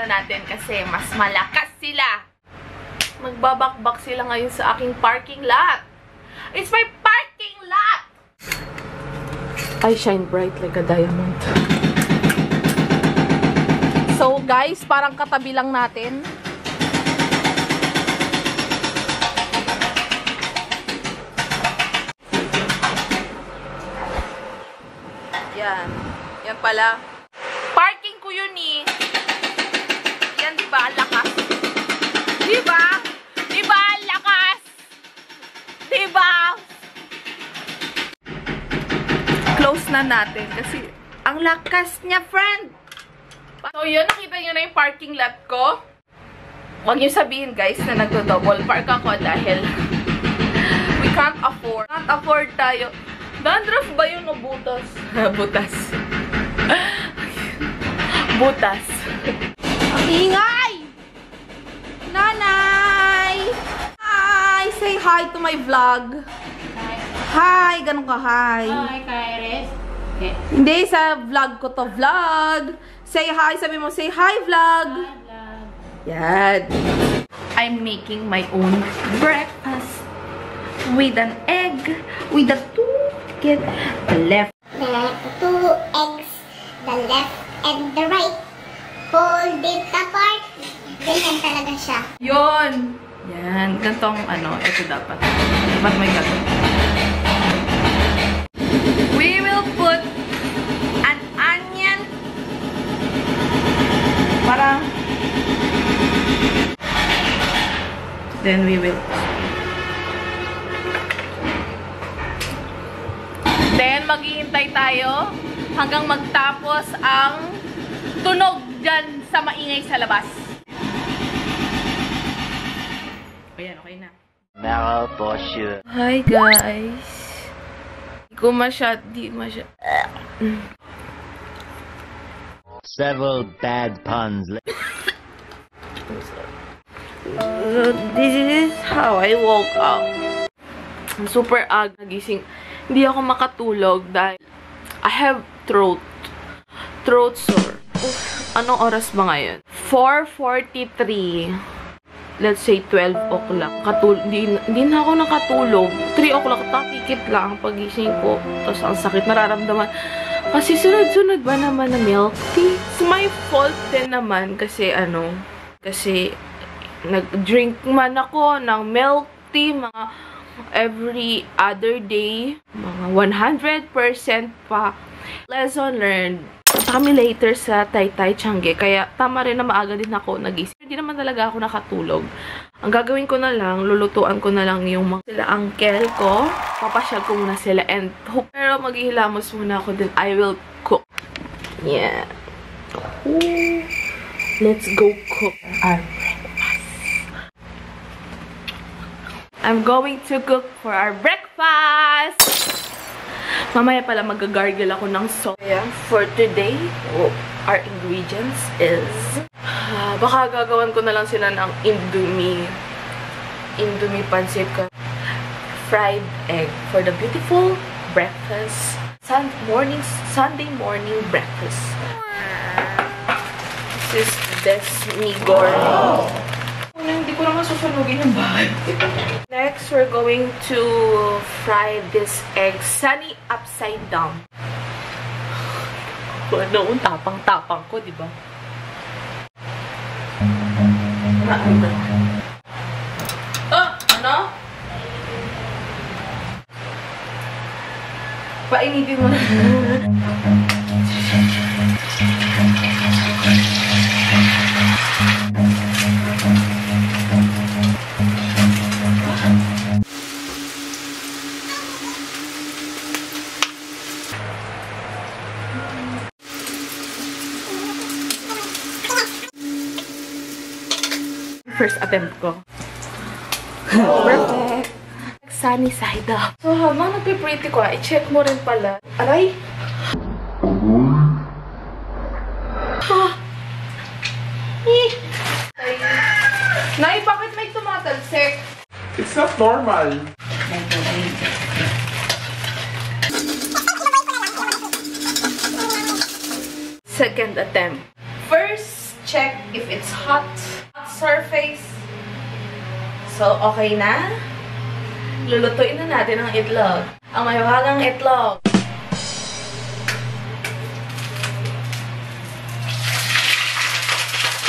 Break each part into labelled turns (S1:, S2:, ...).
S1: Natin kasi mas malakas sila. Magbabakbak sila ngayon sa aking parking lot. It's my parking lot! I shine bright like a diamond. So guys, parang katabi lang natin. Yan. Yan pala. Parking ko yun eh. Diba? Ang lakas. Diba? Diba? Ang lakas. Diba? Close na natin kasi ang lakas niya, friend. So, yun. Nakita nyo na yung parking lot ko. Huwag nyo sabihin, guys, na nagdo-double park ako dahil we can't afford. Can't afford tayo. Dandruff ba yun o butas? Butas. Butas. Ingay! Nanay! Hi! Say hi to my vlog. Hi! Ganun ka, hi.
S2: Hi, Kairis. Okay.
S1: Hindi, sa vlog ko to, vlog. Say hi, sabi mo, say hi, vlog.
S2: Hi, vlog.
S1: Yan. I'm making my own breakfast with an egg, with the the left.
S3: The 2 eggs, the left and the right. Hold it apart. Ganyan talaga siya.
S1: Yun. Yan. Gantong ano. Ito dapat. Dapat may gato. We will put an onion. Para. Then we will. Then maghihintay tayo hanggang magtapos ang tunog dyan sa maingay sa labas. Ayan, okay na.
S4: Meryl for sure.
S1: Hi guys. Di masyad.
S4: Several bad puns.
S1: This is how I woke up. Super aga gising. Hindi ako makatulog dahil I have throat sore. Anong oras ba ngayon? 4:43. Let's say 12 o'clock. Hindi na ako nakatulog. 3 o'clock, takikit lang pagising ko. Tapos ang sakit nararamdaman. Kasi sunod-sunod ba naman na milk tea? It's my fault din naman kasi kasi nag-drink man ako ng milk tea mga every other day. Mga 100% pa. Lesson learned. Kami later sa Taytay Tiangge. Kaya tama rin na maaga din ako nagising. Hindi naman talaga ako nakatulog. Ang gagawin ko na lang, lulutuan ko na lang yung mga sila uncle ko. Papasyal ko muna sila. Pero maghihilamos muna ako din. I will cook. Yeah. Ooh. Let's go cook our breakfast. I'm going to cook for our breakfast. Mamaya pala mag-gargle ako ng salt. For today, our ingredients is baka gagawan ko na lang sila ng Indomie pancit ko. Fried egg for the beautiful breakfast. Sunday morning breakfast. This is Desmigor. Hindi ko naman susunugin yung bahay. Next, we're going to fry this egg sunny upside down. Ano, tapang-tapang ko, di ba? Ano? Painitin mo na. first attempt ko. Perfect. Sunny side up. So, habang nagpipriti ko, i-check mo rin pala. Aray! Nay, bakit may tumatalsik?
S5: It's not normal.
S1: Second attempt. First, check if it's hot. Hot surface. So, okay na. Lulutuin na natin ang itlog. Ang mahiwagang itlog.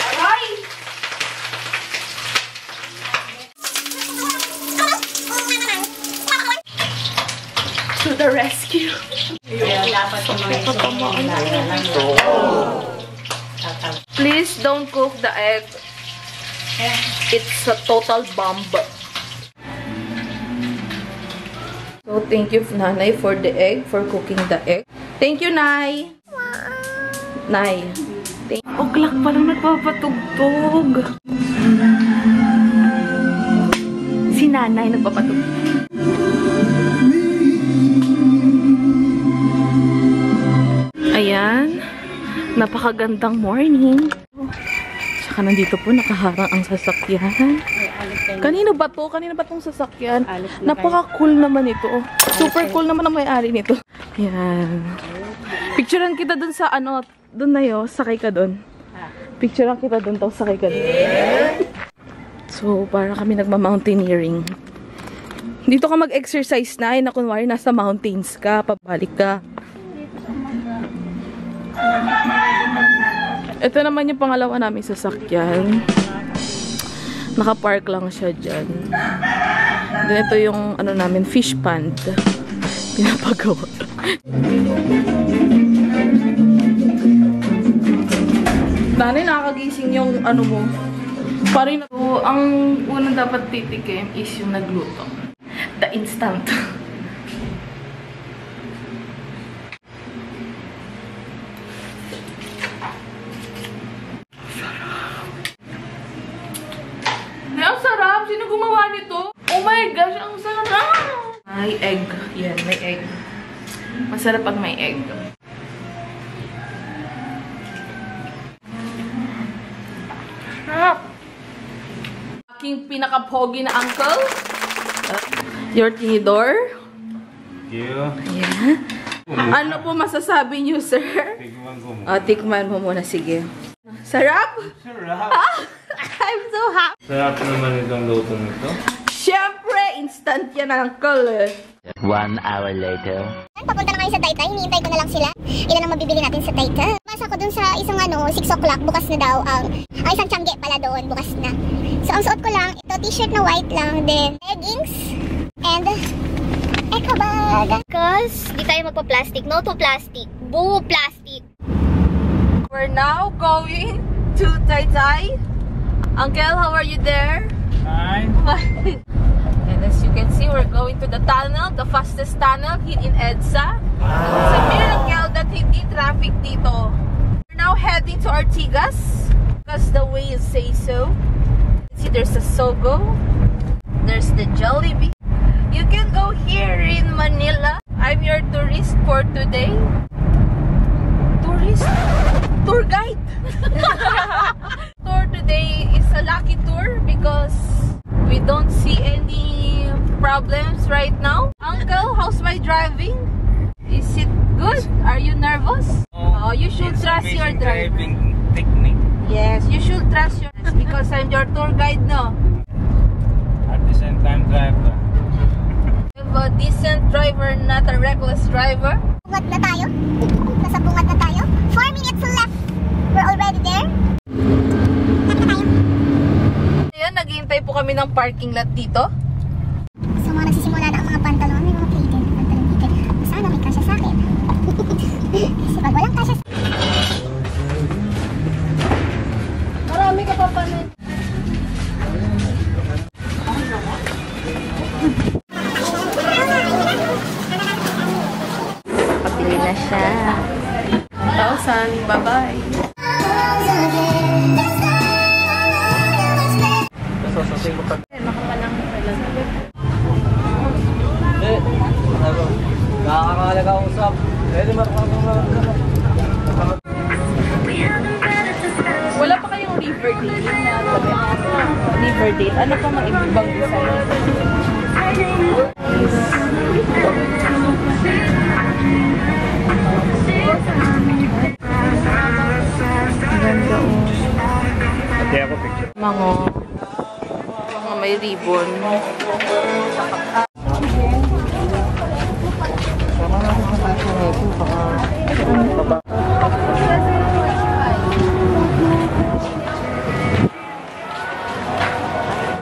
S1: Aray! To the rescue. Please don't cook the egg. It's a total bomb. So, thank you, Nanay, for the egg, for cooking the egg. Thank you, Nay. Nay. Uglak palang nagpapatugtog. Si Nanay nagpapatugtog. Ayan. Napakagandang morning. Tsaka nandito po nakaharang ang sasakyan. Kanino ba to? Kanino ba tong sasakyan? Napaka-cool naman ito. Super cool naman ang may-ari nito. Yan. Picturean kita dun sa ano, dun na yun. Sakay ka dun. Picturean kita dun, tapos sakay ka dun. So, para kami nagma-mountaineering. Dito ka mag-exercise na kunwari nasa mountains ka, pabalik ka. Ito naman yung pangalawa namin sasakyan. Naka-park lang siya dyan. Then ito yung ano namin, fish pond. Pinapagawa. Nanay, nakakagising yung ano mo. Parang so, ang unang dapat titikim is yung nagluto. The instant. Ang sarap! Sino gumawa nito? Oh my gosh, ang sarap! May egg. Yan, may egg. Masarap pag may egg. Sarap! Aking pinaka-pogi na uncle. Your tinidor.
S5: Thank you.
S1: Ayan. Ano po masasabi niyo, sir?
S5: Tikman ko mo.
S1: Tikman mo muna. Sige. Sarap?
S5: Sarap.
S1: I'm so happy.
S5: Sarap naman itong luto nito.
S1: Siyempre, instant yan, uncle.
S4: 1 hour later.
S3: Papunta na kayo sa Taytay, hinihintay ko na lang sila. Ilan ang mabibili natin sa Taytay? Basa ko dun sa isang 6 o'clock, bukas na daw ang isang tiyangge pala doon, bukas na. So, ang suot ko lang, ito t-shirt na white lang, then leggings, and eco bag. Because, di tayo magpa-plastic, no to plastic, boo plastic.
S1: We're now going to Taytay. Uncle, how are you there?
S5: Fine.
S1: And as you can see, we're going to the tunnel, the fastest tunnel here in EDSA. It's a miracle that hindi traffic dito. We're now heading to Ortigas because the way say so. See, there's a Sogo. There's the Jollibee. You can go here in Manila. I'm your tourist for today. Tourist? Tour guide! Tour today is a lucky tour because we don't see any problems right now. Uncle, how's my driving? Is it good? Are you nervous? Oh, you should trust your driver.
S5: Driving technique.
S1: Yes, you should trust your because I'm your tour guide, no?
S5: At the same time, driver.
S1: I'm a decent driver, not a reckless driver.
S3: Bungat na tayo. Nasa bungat na tayo. 4 minutes left. We're already there.
S1: Ayan, naghihintay po kami ng parking lot dito.
S3: So, mga nagsisimula na ang mga pantalon. May mga plated. Pantalon plated. Sana may kasya sa akin. Kasi pag walang kasya sa akin.
S1: Marami ka pa pala. Pabili na siya. 1,000. Bye-bye.
S5: Nakausap.
S1: Wala pa kayong river date na sabi river date. Ano pa mga ibang design? Ganda oh.
S5: Pati ako picture.
S1: Mga may ribbon.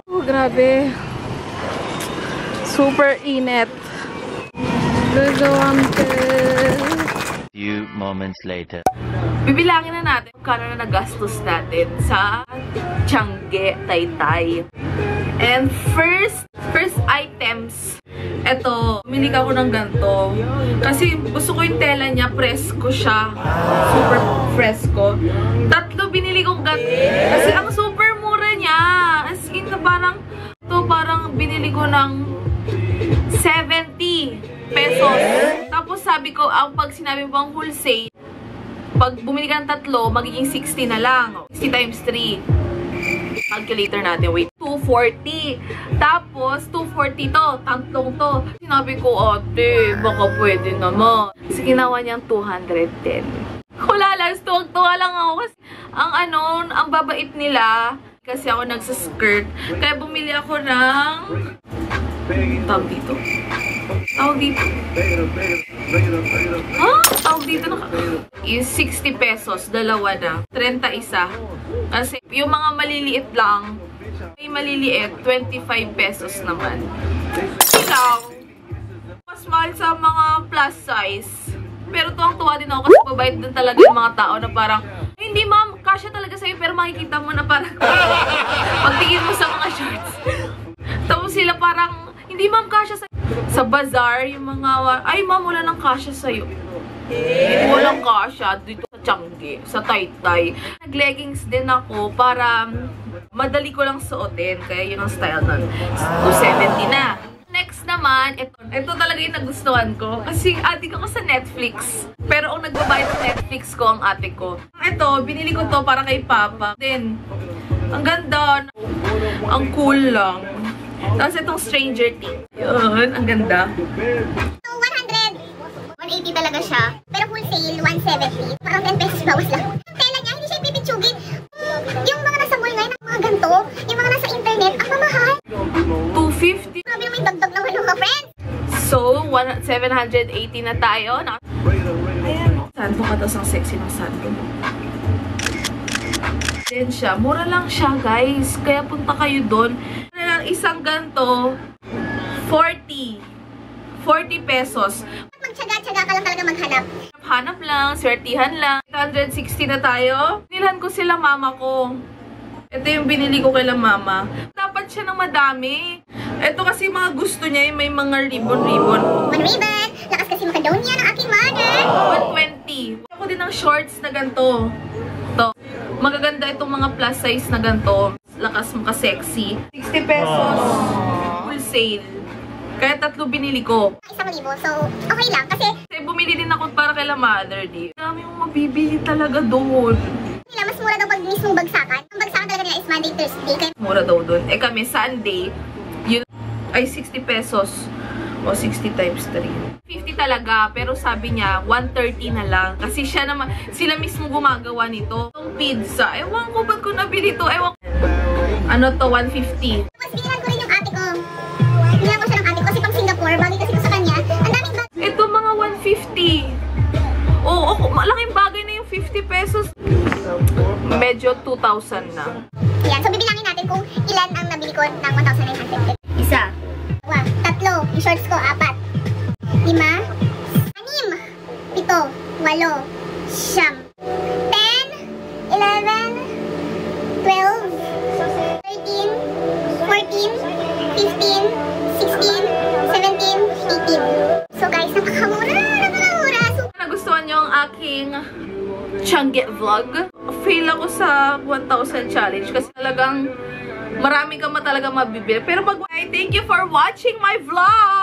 S1: Oh, grabe. Super init.
S4: Few moments later.
S1: Bibilangin na natin kung kano na nagastos natin sa Tiangge, Taytay. And first items, eto, bumili ako ng ganito. Kasi gusto ko yung tela niya, presko siya. Super presko. 3 binili kong ganito. Kasi ang super mura niya. As in, parang binili ko ng 70 pesos. Tapos sabi ko, pag sinabi mo ang wholesale, pag bumili ka ng 3, magiging 60 na lang. 60 times 3. Calculator natin. Wait. 240. Tapos, 240 to. Tatlong to. Sinabi ko, ate, baka pwede naman. Kasi ginawa niyang 210. Wala lang. Tuwag-tuwa lang ako. Kasi, ang babait nila. Kasi ako nagsaskirt. Kaya bumili ako ng... Tawag dito. Tawag dito is 60 pesos. Dalawa na. 31. Kasi yung mga maliliit lang, may maliliit, 25 pesos naman. Lang. Mas mahal sa mga plus size. Pero tuwang-tuwa din ako kasi mabait din talaga yung mga tao na parang, hindi ma'am, kasya talaga sa'yo pero makikita mo na parang pagtingin mo sa mga shorts. Tapos sila parang, hindi ma'am, kasya sa'yo. Sa bazaar, yung mga, ay ma'am, wala nang kasya sa'yo. Walang kasya dito sa Tiangge, sa Taytay. Nag-leggings din ako para madali ko lang suotin. Kaya yun ang style nun. 270 na. Next naman, ito talaga yung nagustuhan ko. Kasi adik ako sa Netflix. Pero ang nagbabayad sa Netflix ko, ang ate ko. Ito, binili ko to para kay Papa. Then, ang ganda. Ang cool lang. Tapos itong Stranger Things. Yun, ang ganda.
S3: 180 talaga siya. Pero wholesale, 170. Parang 10 pesos bawas lang. Yung tela niya, hindi siya ipipitsugin. Yung mga nasa mall ngayon, mga ganito, yung mga nasa internet, ang mamahal.
S1: 250.
S3: Grabe naman yung dagdag naman mga friends.
S1: So, 780 na tayo. Ayan. Sando ka daw ang sexy ng sando mo. Then siya. Mura lang siya, guys. Kaya punta kayo doon. Isang ganto, 40 pesos.
S3: Magtsaga-tsaga ka lang talaga maghanap.
S1: Hanap lang, swertihan lang. 160 na tayo. Nilhan ko sila mama ko. Ito yung binili ko kay mama. Dapat siya ng madami. Ito kasi mga gusto niya yung may mga ribbon-ribbon.
S3: One ribbon. Lakas kasi makadonya ng aking mother.
S1: 120. Ako din ng shorts na ganito. Ito. Magaganda itong mga plus size na ganito. Lakas maka-sexy. 60 pesos. Wholesale. Kaya 3 binili ko.
S3: 1,000. So, okay lang. Kasi
S1: bumili din ako para kay mother, di. Dami yung mabibili talaga doon.
S3: nila, mas mura daw pag mismong bagsakan. Ang bagsakan talaga nila is Monday, Thursday. Kaya
S1: mura daw doon. Eh kami, Sunday, yun ay 60 pesos. O 60 times 3. 50 talaga, pero sabi niya, 130 na lang. Kasi siya naman, sila mismo gumagawa nito. Itong pizza, ewan ko ba't ko nabili ito? Ewan ko. Ano to, 150.
S3: tapos binilan ko rin yung ate ko. Binilan ko siya ng ate ko kasi pang Singapore. Bagay kasi ko sa kanya. Ang daming bag.
S1: Ito mga 150. Oo, malaking bagay na yung 50 pesos. Medyo 2,000 na.
S3: Yan, so bibilangin natin kung ilan ang nabili ko ng 1,950.
S1: Isa.
S3: 2, 3, yung shorts ko, 4, 5, 6, 7, 8, 9, 10, 11, 12, 13, 14, 15, 16, 17, 18. So guys, napakamura! So,
S1: Nagustuhan niyo ang aking Tiangge vlog? Fail ako sa 1,000 challenge kasi talagang marami ka talaga mabibili. Pero thank you for watching my vlog!